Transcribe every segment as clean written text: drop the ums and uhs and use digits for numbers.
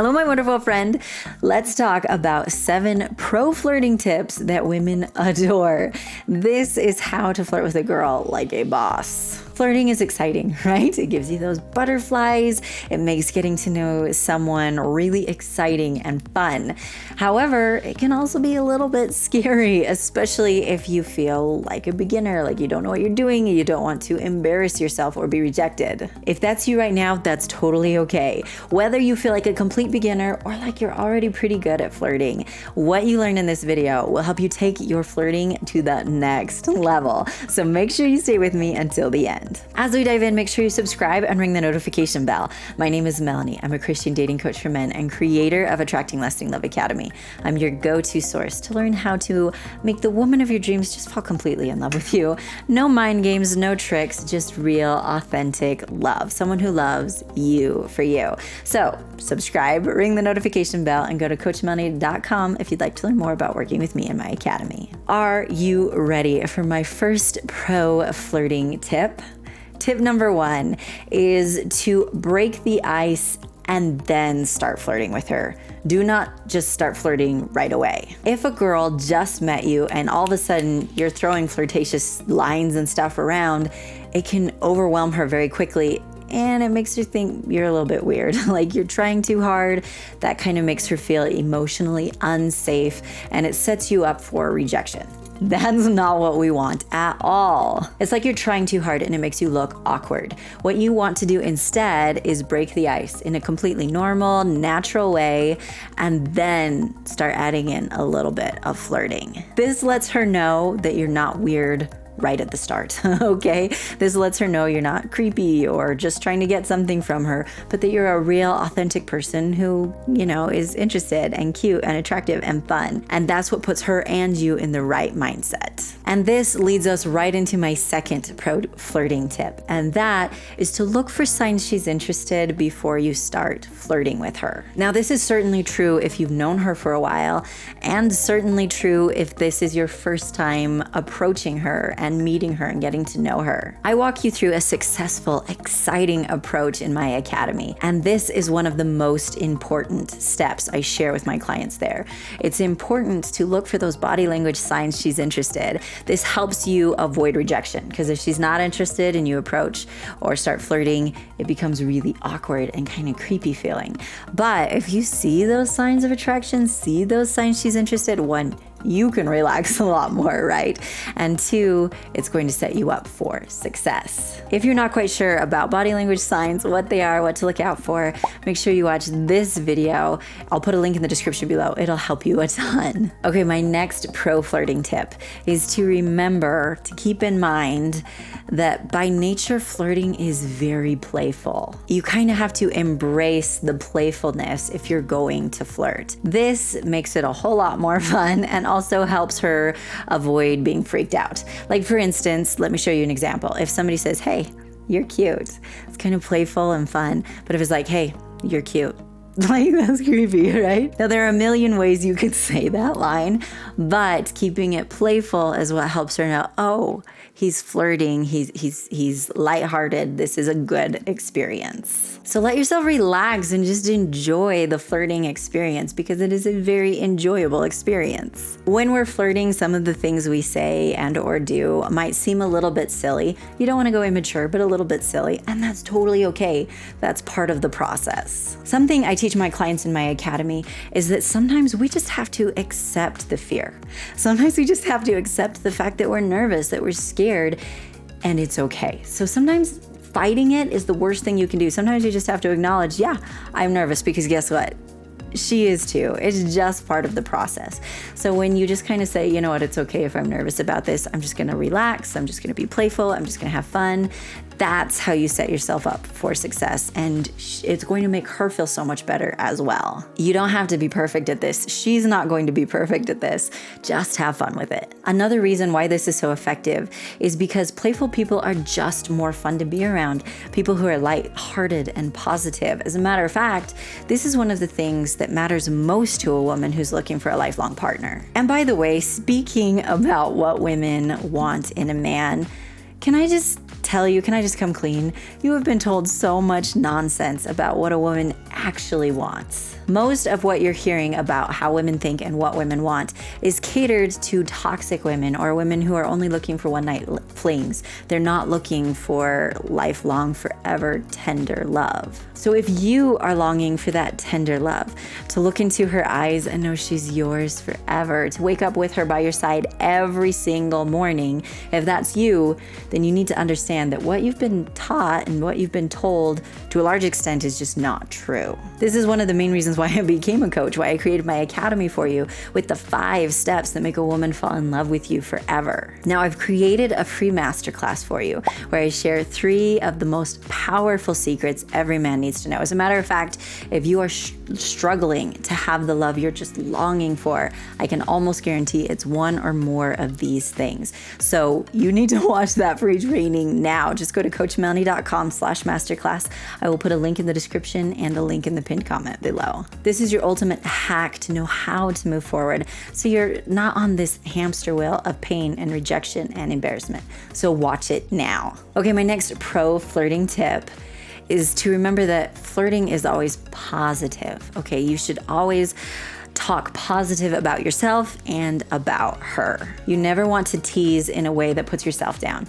Hello, my wonderful friend. Let's talk about 7 pro flirting tips that women adore. This is how to flirt with a girl like a boss. Flirting is exciting, right? It gives you those butterflies. It makes getting to know someone really exciting and fun. However, it can also be a little bit scary, especially if you feel like a beginner, like you don't know what you're doing and you don't want to embarrass yourself or be rejected. If that's you right now, that's totally okay. Whether you feel like a complete beginner or like you're already pretty good at flirting, what you learn in this video will help you take your flirting to the next level. So make sure you stay with me until the end. As we dive in, make sure you subscribe and ring the notification bell. My name is Melannie. I'm a Christian dating coach for men and creator of Attracting Lasting Love Academy. I'm your go-to source to learn how to make the woman of your dreams just fall completely in love with you. No mind games, no tricks, just real, authentic love. Someone who loves you for you. So subscribe, ring the notification bell, and go to coachmelannie.com if you'd like to learn more about working with me in my academy. Are you ready for my first pro flirting tip? Tip number 1 is to break the ice and then start flirting with her. Do not just start flirting right away. If a girl just met you and all of a sudden you're throwing flirtatious lines and stuff around, it can overwhelm her very quickly and it makes her think you're a little bit weird, like you're trying too hard. That kind of makes her feel emotionally unsafe and it sets you up for rejection. That's not what we want at all. It's like you're trying too hard and it makes you look awkward. What you want to do instead is break the ice in a completely normal, natural way, and then start adding in a little bit of flirting. This lets her know that you're not weird right at the start, okay? This lets her know you're not creepy or just trying to get something from her, but that you're a real, authentic person who, is interested and cute and attractive and fun. And that's what puts her and you in the right mindset. And this leads us right into my second pro flirting tip, and that is to look for signs she's interested before you start flirting with her. Now, this is certainly true if you've known her for a while, and certainly true if this is your first time approaching her and meeting her and getting to know her. I walk you through a successful, exciting approach in my academy, and this is one of the most important steps I share with my clients there. It's important to look for those body language signs she's interested. This helps you avoid rejection, because if she's not interested and you approach or start flirting, it becomes really awkward and kind of creepy feeling. But if you see those signs of attraction, see those signs she's interested, 1, you can relax a lot more, right? And 2, it's going to set you up for success. If you're not quite sure about body language signs, what they are, what to look out for, make sure you watch this video. I'll put a link in the description below. It'll help you a ton. Okay, my next pro flirting tip is to remember to keep in mind that by nature, flirting is very playful. You kind of have to embrace the playfulness if you're going to flirt. This makes it a whole lot more fun and also helps her avoid being freaked out. Like for instance, let me show you an example. If somebody says, "Hey, you're cute," it's kind of playful and fun. But if it's like, "Hey, you're cute," like that's creepy, right? Now there are a million ways you could say that line, but keeping it playful is what helps her know, oh, he's flirting, he's lighthearted, this is a good experience. So let yourself relax and just enjoy the flirting experience, because it is a very enjoyable experience. When we're flirting, some of the things we say and or do might seem a little bit silly. You don't want to go immature, but a little bit silly, and that's totally okay. That's part of the process. Something I teach my clients in my academy is that sometimes we just have to accept the fear. Sometimes we just have to accept the fact that we're nervous, that we're scared, and it's okay. So sometimes fighting it is the worst thing you can do. Sometimes you just have to acknowledge, yeah, I'm nervous, because guess what? She is too. It's just part of the process. So when you just kind of say, you know what, it's okay if I'm nervous about this. I'm just going to relax. I'm just going to be playful. I'm just going to have fun. That's how you set yourself up for success. And it's going to make her feel so much better as well. You don't have to be perfect at this. She's not going to be perfect at this. Just have fun with it. Another reason why this is so effective is because playful people are just more fun to be around. People who are lighthearted and positive. As a matter of fact, this is one of the things that matters most to a woman who's looking for a lifelong partner. And by the way, speaking about what women want in a man, Can I just tell you, can I just come clean? You have been told so much nonsense about what a woman actually wants. Most of what you're hearing about how women think and what women want is catered to toxic women or women who are only looking for one-night flings. They're not looking for lifelong, forever, tender love. So if you are longing for that tender love, to look into her eyes and know she's yours forever, to wake up with her by your side every single morning, if that's you, then you need to understand that what you've been taught and what you've been told to a large extent is just not true. This is one of the main reasons why I became a coach, why I created my academy for you with the 5 steps that make a woman fall in love with you forever. Now I've created a free masterclass for you where I share 3 of the most powerful secrets every man needs to know. As a matter of fact, if you are struggling to have the love you're just longing for, I can almost guarantee it's one or more of these things. So you need to watch that free training now. Just go to coachmelannie.com/masterclass. I will put a link in the description and a link in the pinned comment below. This is your ultimate hack to know how to move forward so you're not on this hamster wheel of pain and rejection and embarrassment. So watch it now. Okay, my next pro flirting tip is to remember that flirting is always positive. Okay, you should always talk positive about yourself and about her. You never want to tease in a way that puts yourself down.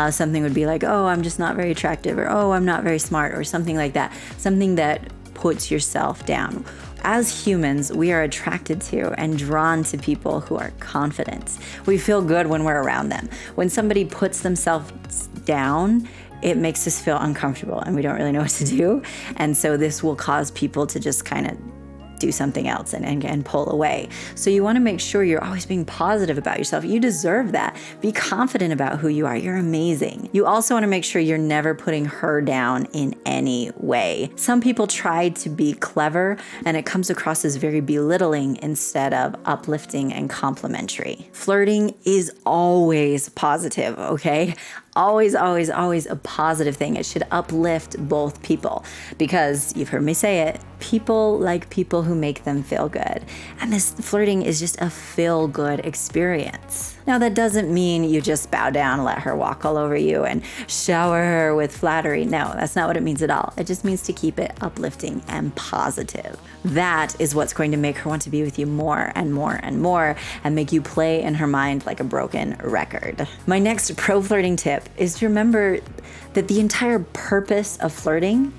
Something would be like, oh, I'm just not very attractive, or oh, I'm not very smart, or something like that. Something that puts yourself down. As humans, we are attracted to and drawn to people who are confident. We feel good when we're around them. When somebody puts themselves down, it makes us feel uncomfortable and we don't really know what to do. And so this will cause people to just kind of do something else and pull away. So you want to make sure you're always being positive about yourself. You deserve that. Be confident about who you are. You're amazing. You also want to make sure you're never putting her down in any way. Some people try to be clever and it comes across as very belittling instead of uplifting and complimentary. Flirting is always positive, okay? Always, always, always a positive thing. It should uplift both people because you've heard me say it, people like people who make them feel good. And this flirting is just a feel-good experience. Now, that doesn't mean you just bow down, let her walk all over you and shower her with flattery. No, that's not what it means at all. It just means to keep it uplifting and positive. That is what's going to make her want to be with you more and more and more and make you play in her mind like a broken record. My next pro flirting tip is to remember that the entire purpose of flirting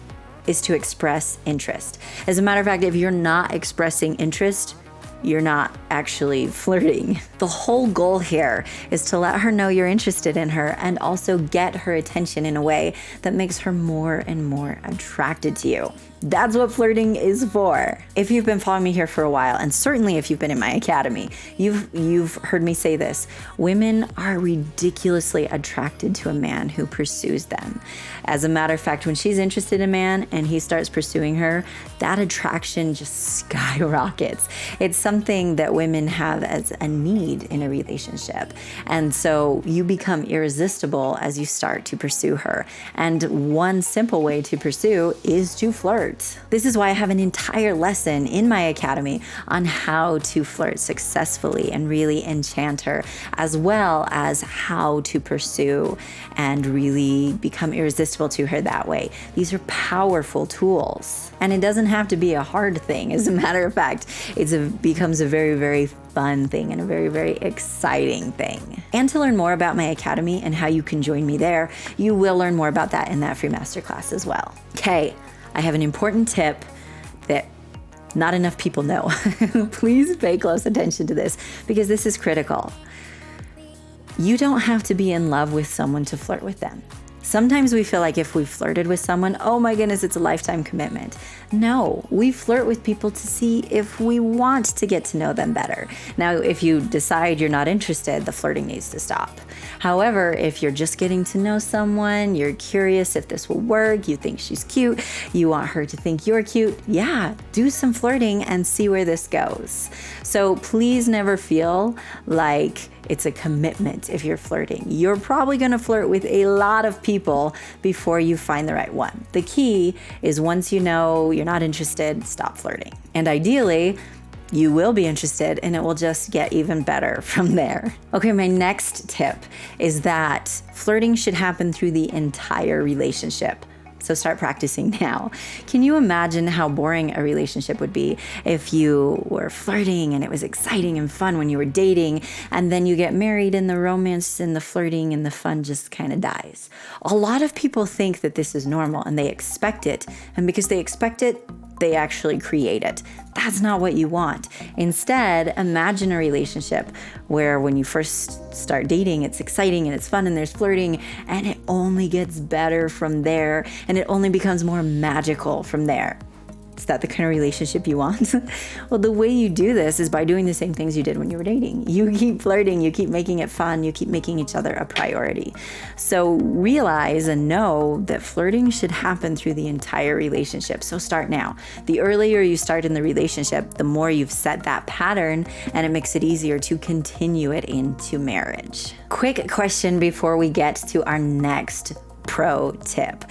is to express interest. As a matter of fact, if you're not expressing interest, you're not actually flirting. The whole goal here is to let her know you're interested in her and also get her attention in a way that makes her more and more attracted to you. That's what flirting is for. If you've been following me here for a while, and certainly if you've been in my academy, you've heard me say this. Women are ridiculously attracted to a man who pursues them. As a matter of fact, when she's interested in a man and he starts pursuing her, that attraction just skyrockets. It's something that women have as a need in a relationship. And so you become irresistible as you start to pursue her. And one simple way to pursue is to flirt. This is why I have an entire lesson in my academy on how to flirt successfully and really enchant her, as well as how to pursue and really become irresistible to her that way. These are powerful tools. And it doesn't have to be a hard thing. As a matter of fact, it becomes a very, very fun thing and a very, very exciting thing. And to learn more about my academy and how you can join me there, you will learn more about that in that free masterclass as well. Okay. I have an important tip that not enough people know. Please pay close attention to this because this is critical. You don't have to be in love with someone to flirt with them. Sometimes we feel like if we flirted with someone, oh my goodness, it's a lifetime commitment. No, we flirt with people to see if we want to get to know them better. Now, if you decide you're not interested, the flirting needs to stop. However, if you're just getting to know someone, you're curious if this will work, you think she's cute, you want her to think you're cute, yeah, do some flirting and see where this goes. So please never feel like it's a commitment if you're flirting. You're probably going to flirt with a lot of people before you find the right one. The key is once you know you're not interested, stop flirting. And ideally, you will be interested, and it will just get even better from there. Okay, my next tip is that flirting should happen through the entire relationship. So start practicing now. Can you imagine how boring a relationship would be if you were flirting and it was exciting and fun when you were dating, and then you get married and the romance and the flirting and the fun just kind of dies? A lot of people think that this is normal and they expect it. And because they expect it, they actually create it. That's not what you want. Instead, imagine a relationship where when you first start dating, it's exciting and it's fun and there's flirting, and it only gets better from there, and it only becomes more magical from there. Is that the kind of relationship you want? Well, the way you do this is by doing the same things you did when you were dating. You keep flirting, you keep making it fun, you keep making each other a priority. So realize and know that flirting should happen through the entire relationship. So start now. The earlier you start in the relationship, the more you've set that pattern, and it makes it easier to continue it into marriage. Quick question before we get to our next pro tip.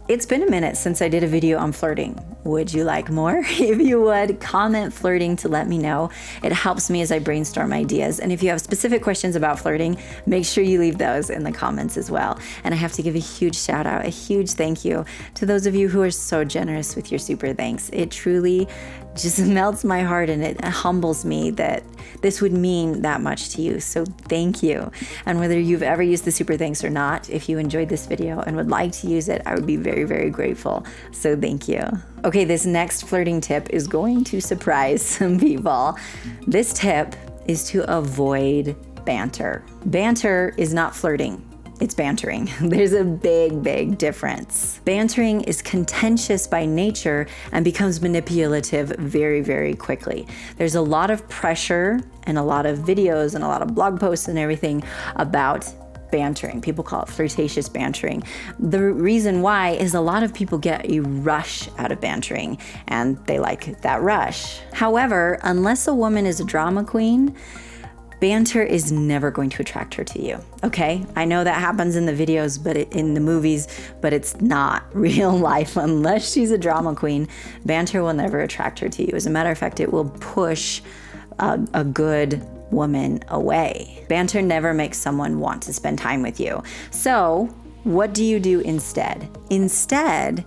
It's been a minute since I did a video on flirting. Would you like more? If you would, comment flirting to let me know. It helps me as I brainstorm ideas. And if you have specific questions about flirting, make sure you leave those in the comments as well. And I have to give a huge shout out, a huge thank you to those of you who are so generous with your super thanks. It truly just melts my heart, and it humbles me that this would mean that much to you. So thank you. And whether you've ever used the super thanks or not, if you enjoyed this video and would like to use it, I would be very, very grateful. So thank you. Okay, this next flirting tip is going to surprise some people. This tip is to avoid banter. Banter is not flirting. It's bantering. There's a big, big difference. Bantering is contentious by nature and becomes manipulative very, very quickly. There's a lot of pressure and a lot of videos and a lot of blog posts and everything about bantering. People call it flirtatious bantering. The reason why is a lot of people get a rush out of bantering, and they like that rush. However, unless a woman is a drama queen, banter is never going to attract her to you, okay? I know that happens in the videos, but in the movies, but it's not real life. Unless she's a drama queen, banter will never attract her to you. As a matter of fact, it will push a good woman away. Banter never makes someone want to spend time with you. So what do you do instead? Instead,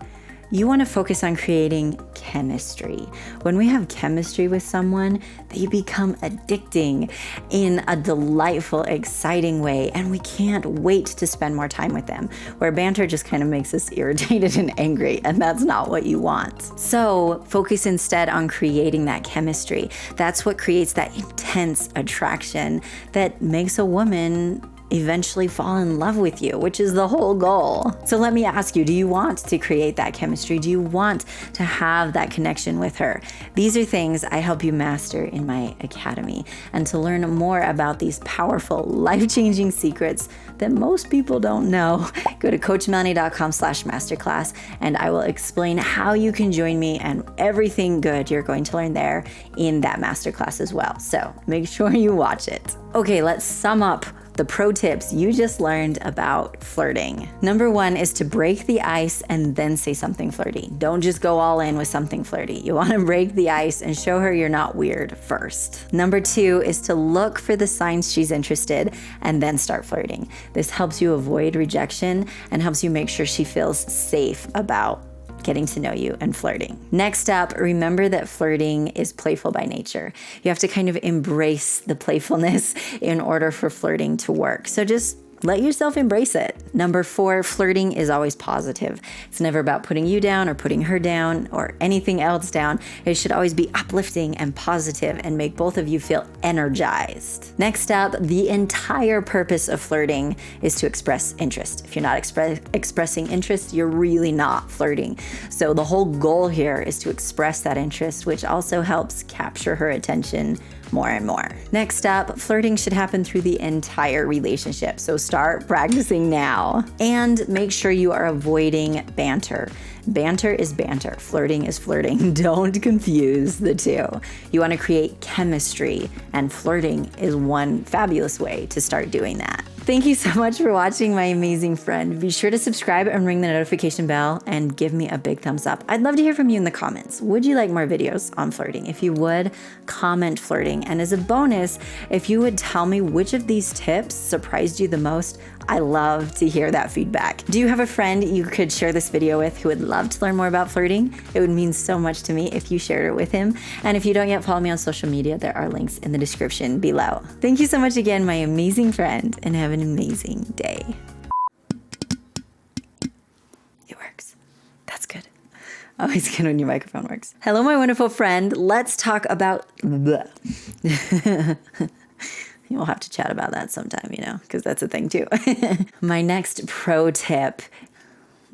you want to focus on creating chemistry. When we have chemistry with someone, they become addicting in a delightful, exciting way, and we can't wait to spend more time with them. Where banter just kind of makes us irritated and angry, and that's not what you want. So focus instead on creating that chemistry. That's what creates that intense attraction that makes a woman eventually fall in love with you, which is the whole goal. So let me ask you, do you want to create that chemistry? Do you want to have that connection with her? These are things I help you master in my academy. And to learn more about these powerful, life-changing secrets that most people don't know, go to coachmelannie.com/masterclass, and I will explain how you can join me and everything good you're going to learn there in that masterclass as well. So make sure you watch it. Okay, let's sum up the pro tips you just learned about flirting. Number 1 is to break the ice and then say something flirty. Don't just go all in with something flirty. You want to break the ice and show her you're not weird first. Number 2 is to look for the signs she's interested and then start flirting. This helps you avoid rejection and helps you make sure she feels safe about getting to know you and flirting. Next up, remember that flirting is playful by nature. You have to kind of embrace the playfulness in order for flirting to work. So just let yourself embrace it. Number 4, flirting is always positive. It's never about putting you down or putting her down or anything else down. It should always be uplifting and positive and make both of you feel energized. Next up, the entire purpose of flirting is to express interest. If you're not expressing interest, you're really not flirting. So the whole goal here is to express that interest, which also helps capture her attention more and more. Next up, flirting should happen through the entire relationship. So start practicing now. And make sure you are avoiding banter. Banter is banter. Flirting is flirting. Don't confuse the two. You want to create chemistry, and flirting is one fabulous way to start doing that. Thank you so much for watching, my amazing friend. Be sure to subscribe and ring the notification bell and give me a big thumbs up. I'd love to hear from you in the comments. Would you like more videos on flirting? If you would, comment flirting. And as a bonus, if you would tell me which of these tips surprised you the most, I love to hear that feedback. Do you have a friend you could share this video with who would love to learn more about flirting? It would mean so much to me if you shared it with him. And if you don't yet follow me on social media, there are links in the description below. Thank you so much again, my amazing friend, and have an amazing day. It works. That's good. Always good when your microphone works. Hello, my wonderful friend. Let's talk about We'll have to chat about that sometime, because that's a thing too. My next pro tip.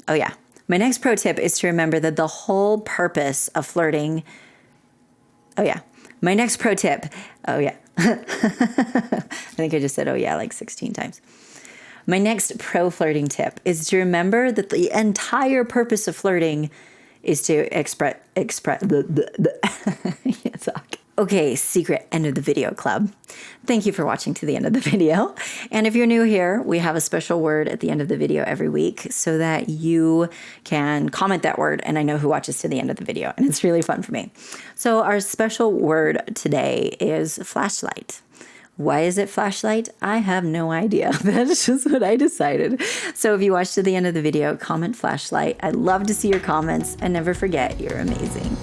My next pro tip is to remember that the whole purpose of flirting. My next pro tip. I think I just said, like 16 times. My next pro flirting tip is to remember that the entire purpose of flirting is to Okay, secret end of the video club. Thank you for watching to the end of the video. And if you're new here, we have a special word at the end of the video every week so that you can comment that word and I know who watches to the end of the video. And it's really fun for me. So our special word today is flashlight. Why is it flashlight? I have no idea. That's just what I decided. So if you watch to the end of the video, comment flashlight. I'd love to see your comments and never forget, you're amazing.